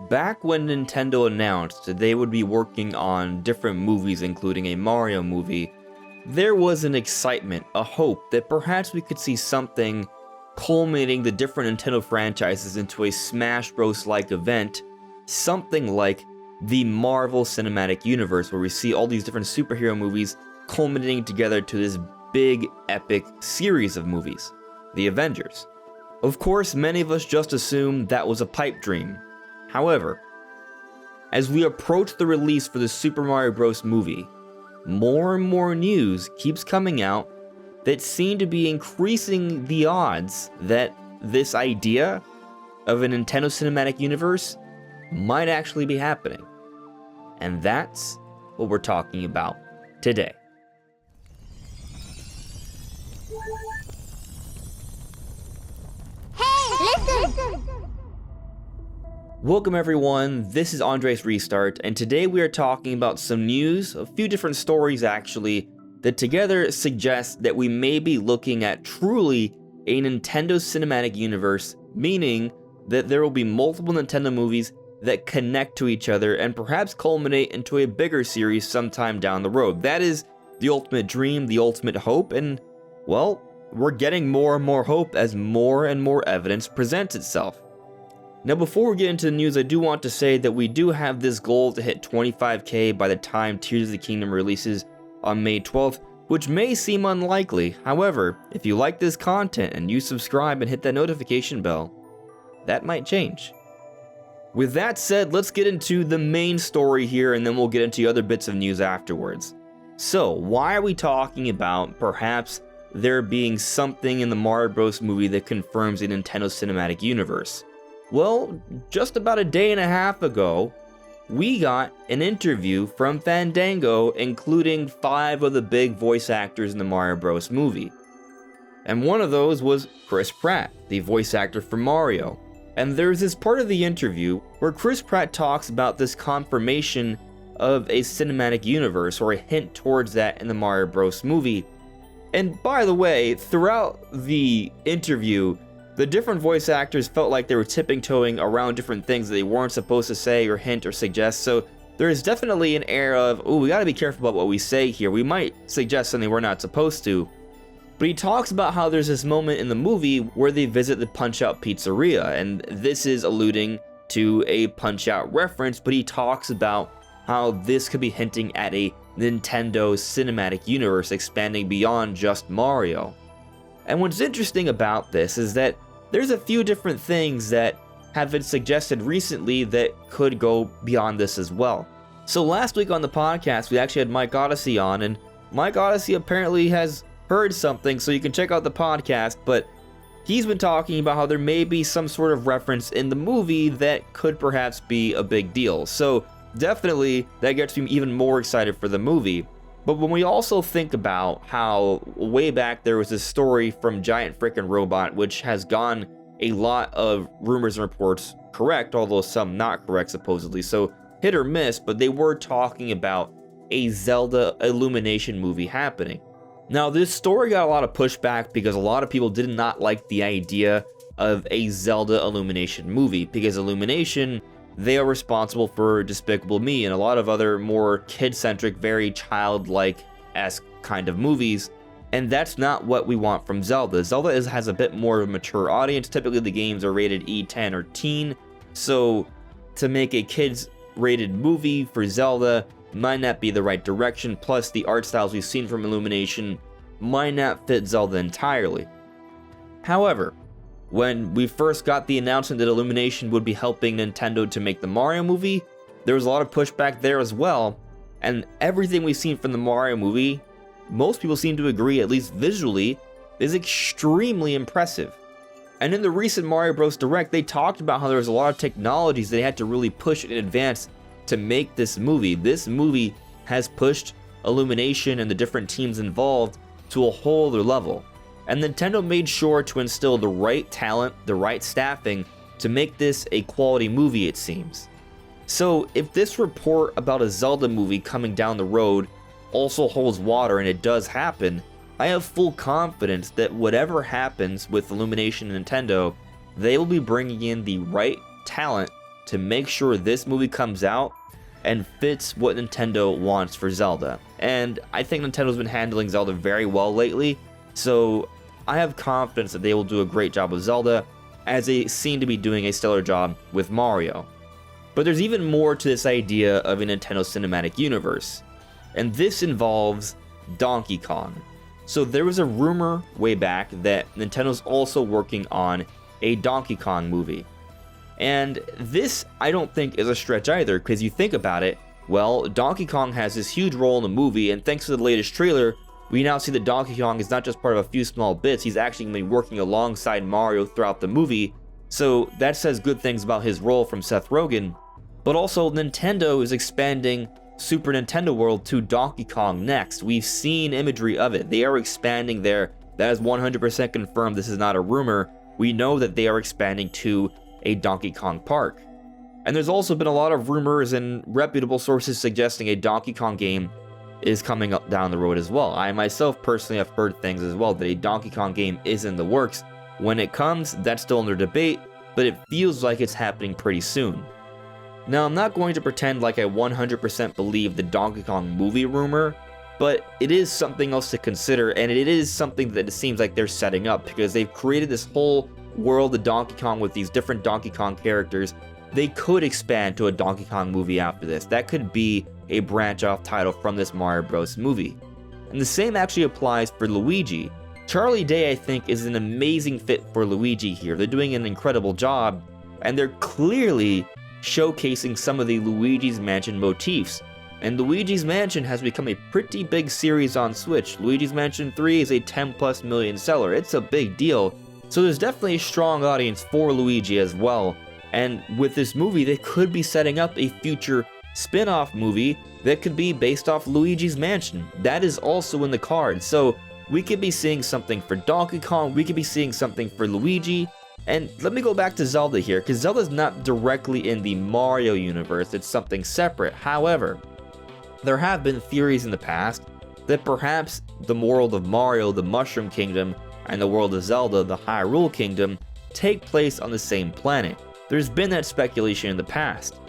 Back when Nintendo announced that they would be working on different movies, including a Mario movie, there was an excitement, a hope that perhaps we could see something culminating the different Nintendo franchises into a Smash Bros.-like event, something like the Marvel Cinematic Universe, where we see all these different superhero movies culminating together to this big, epic series of movies, the Avengers. Of course, many of us just assumed that was a pipe dream. However, as we approach the release for the Super Mario Bros. Movie, more and more news keeps coming out that seem to be increasing the odds that this idea of a Nintendo Cinematic Universe might actually be happening. And that's what we're talking about today. Hey, listen! Welcome everyone, this is Andres Restart, and today we are talking about some news, a few different stories actually, that together suggest that we may be looking at truly a Nintendo Cinematic Universe, meaning that there will be multiple Nintendo movies that connect to each other and perhaps culminate into a bigger series sometime down the road. That is the ultimate dream, the ultimate hope, and, well, we're getting more and more hope as more and more evidence presents itself. Now before we get into the news, I do want to say that we do have this goal to hit 25k by the time Tears of the Kingdom releases on May 12th, which may seem unlikely. However, if you like this content and you subscribe and hit that notification bell, that might change. With that said, let's get into the main story here and then we'll get into other bits of news afterwards. So, why are we talking about perhaps there being something in the Mario Bros. Movie that confirms a Nintendo Cinematic Universe? Well, just about a day and a half ago, we got an interview from Fandango including 5 of the big voice actors in the Mario Bros. Movie. And one of those was Chris Pratt, the voice actor for Mario. And there's this part of the interview where Chris Pratt talks about this confirmation of a cinematic universe, or a hint towards that in the Mario Bros. Movie. And by the way, throughout the interview, the different voice actors felt like they were tipping-toeing around different things that they weren't supposed to say or hint or suggest, so there is definitely an air of, ooh, we gotta be careful about what we say here, we might suggest something we're not supposed to. But he talks about how there's this moment in the movie where they visit the Punch-Out Pizzeria, and this is alluding to a Punch-Out reference, but he talks about how this could be hinting at a Nintendo Cinematic Universe expanding beyond just Mario. And what's interesting about this is that there's a few different things that have been suggested recently that could go beyond this as well. So last week on the podcast, we actually had Mike Odyssey on, and Mike Odyssey apparently has heard something, so you can check out the podcast, but he's been talking about how there may be some sort of reference in the movie that could perhaps be a big deal. So definitely, that gets me even more excited for the movie. But when we also think about how way back there was this story from Giant Frickin' Robot, which has gone a lot of rumors and reports correct, although some not correct supposedly, so hit or miss, but they were talking about a Zelda Illumination movie happening. Now this story got a lot of pushback because a lot of people did not like the idea of a Zelda Illumination movie, because Illumination, they are responsible for Despicable Me and a lot of other more kid-centric, very childlike-esque kind of movies, and that's not what we want from Zelda. Zelda has a bit more of a mature audience. Typically the games are rated E10 or teen, so to make a kids-rated movie for Zelda might not be the right direction, plus the art styles we've seen from Illumination might not fit Zelda entirely. However, when we first got the announcement that Illumination would be helping Nintendo to make the Mario movie, there was a lot of pushback there as well, and everything we've seen from the Mario movie, most people seem to agree, at least visually, is extremely impressive. And in the recent Mario Bros. Direct, they talked about how there was a lot of technologies they had to really push in advance to make this movie. This movie has pushed Illumination and the different teams involved to a whole other level. And Nintendo made sure to instill the right talent, the right staffing, to make this a quality movie, it seems. So if this report about a Zelda movie coming down the road also holds water and it does happen, I have full confidence that whatever happens with Illumination and Nintendo, they will be bringing in the right talent to make sure this movie comes out and fits what Nintendo wants for Zelda. And I think Nintendo's been handling Zelda very well lately, so I have confidence that they will do a great job with Zelda, as they seem to be doing a stellar job with Mario. But there's even more to this idea of a Nintendo cinematic universe, and this involves Donkey Kong. So there was a rumor way back that Nintendo's also working on a Donkey Kong movie. And this, I don't think, is a stretch either, because you think about it, well, Donkey Kong has this huge role in the movie, and thanks to the latest trailer, we now see that Donkey Kong is not just part of a few small bits, he's actually going to be working alongside Mario throughout the movie, so that says good things about his role from Seth Rogen. But also, Nintendo is expanding Super Nintendo World to Donkey Kong Next. We've seen imagery of it. They are expanding there. That is 100% confirmed. This is not a rumor. We know that they are expanding to a Donkey Kong park. And there's also been a lot of rumors and reputable sources suggesting a Donkey Kong game is coming up down the road as well. I myself personally have heard things as well that a Donkey Kong game is in the works. When it comes, that's still under debate, but it feels like it's happening pretty soon. Now, I'm not going to pretend like I 100% believe the Donkey Kong movie rumor, but it is something else to consider, and it is something that it seems like they're setting up, because they've created this whole world of Donkey Kong with these different Donkey Kong characters. They could expand to a Donkey Kong movie after this. That could be a branch-off title from this Mario Bros. Movie. And the same actually applies for Luigi. Charlie Day, I think, is an amazing fit for Luigi here. They're doing an incredible job, and they're clearly showcasing some of the Luigi's Mansion motifs. And Luigi's Mansion has become a pretty big series on Switch. Luigi's Mansion 3 is a 10+ million seller. It's a big deal. So there's definitely a strong audience for Luigi as well. And with this movie, they could be setting up a future spin-off movie that could be based off Luigi's Mansion. That is also in the cards. So we could be seeing something for Donkey Kong, we could be seeing something for Luigi. And let me go back to Zelda here, because Zelda's not directly in the Mario universe, it's something separate. However, there have been theories in the past that perhaps the world of Mario, the Mushroom Kingdom, and the world of Zelda, the Hyrule Kingdom, take place on the same planet. There's been that speculation in the past.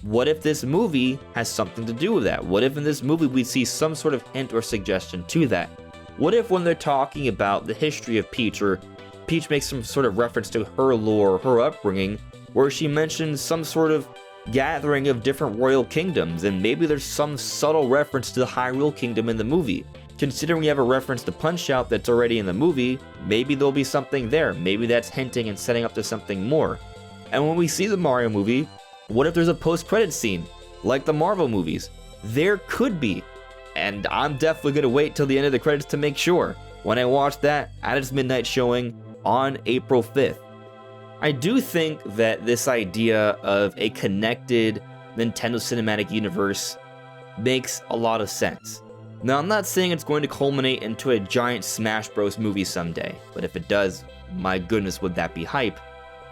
What if this movie has something to do with that? What if in this movie we see some sort of hint or suggestion to that? What if when they're talking about the history of Peach, or Peach makes some sort of reference to her lore, her upbringing, where she mentions some sort of gathering of different royal kingdoms, and maybe there's some subtle reference to the Hyrule Kingdom in the movie. Considering we have a reference to Punch-Out that's already in the movie, maybe there'll be something there. Maybe that's hinting and setting up to something more. And when we see the Mario movie, what if there's a post-credits scene, like the Marvel movies? There could be. And I'm definitely going to wait till the end of the credits to make sure, when I watch that at its midnight showing on April 5th. I do think that this idea of a connected Nintendo Cinematic Universe makes a lot of sense. Now, I'm not saying it's going to culminate into a giant Smash Bros. Movie someday, but if it does, my goodness, would that be hype.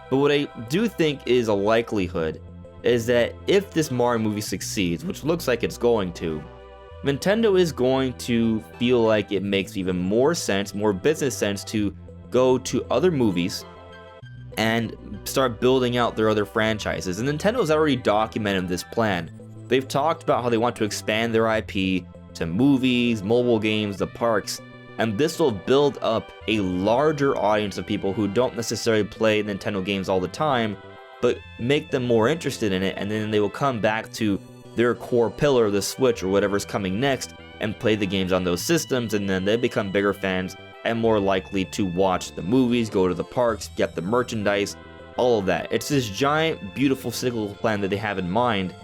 But what I do think is a likelihood is that if this Mario movie succeeds, which looks like it's going to, Nintendo is going to feel like it makes even more sense, more business sense, to go to other movies and start building out their other franchises. And Nintendo's already documented this plan. They've talked about how they want to expand their IP to movies, mobile games, the parks, and this will build up a larger audience of people who don't necessarily play Nintendo games all the time, but make them more interested in it, and then they will come back to their core pillar, the Switch or whatever's coming next, and play the games on those systems, and then they become bigger fans and more likely to watch the movies, go to the parks, get the merchandise, all of that. It's this giant, beautiful cyclical plan that they have in mind,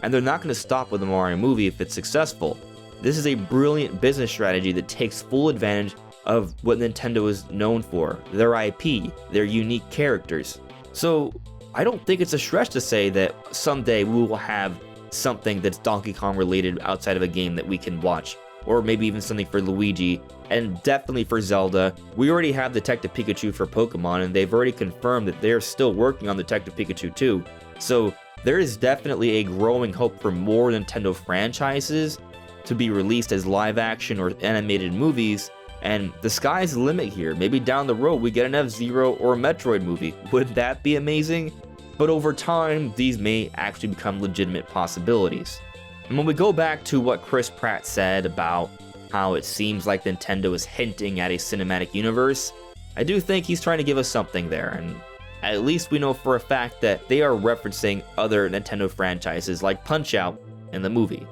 and they're not going to stop with the Mario movie if it's successful. This is a brilliant business strategy that takes full advantage of what Nintendo is known for, their IP, their unique characters. So I don't think it's a stretch to say that someday we will have something that's Donkey Kong related outside of a game that we can watch, or maybe even something for Luigi, and definitely for Zelda. We already have Detective Pikachu for Pokemon, and they've already confirmed that they're still working on Detective Pikachu 2. So there is definitely a growing hope for more Nintendo franchises to be released as live action or animated movies, and the sky's the limit here. Maybe down the road we get an F-Zero or a Metroid movie. Would that be amazing? but over time, these may actually become legitimate possibilities. And when we go back to what Chris Pratt said about how it seems like Nintendo is hinting at a cinematic universe, I do think he's trying to give us something there, and at least we know for a fact that they are referencing other Nintendo franchises like Punch-Out! In the movie.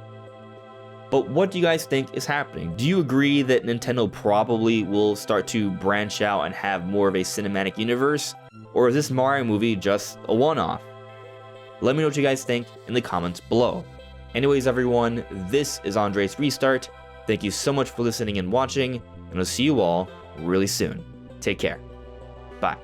But what do you guys think is happening? Do you agree that Nintendo probably will start to branch out and have more of a cinematic universe? Or is this Mario movie just a one-off? Let me know what you guys think in the comments below. Anyways, everyone, this is Andres Restart. Thank you so much for listening and watching, and I'll see you all really soon. Take care. Bye.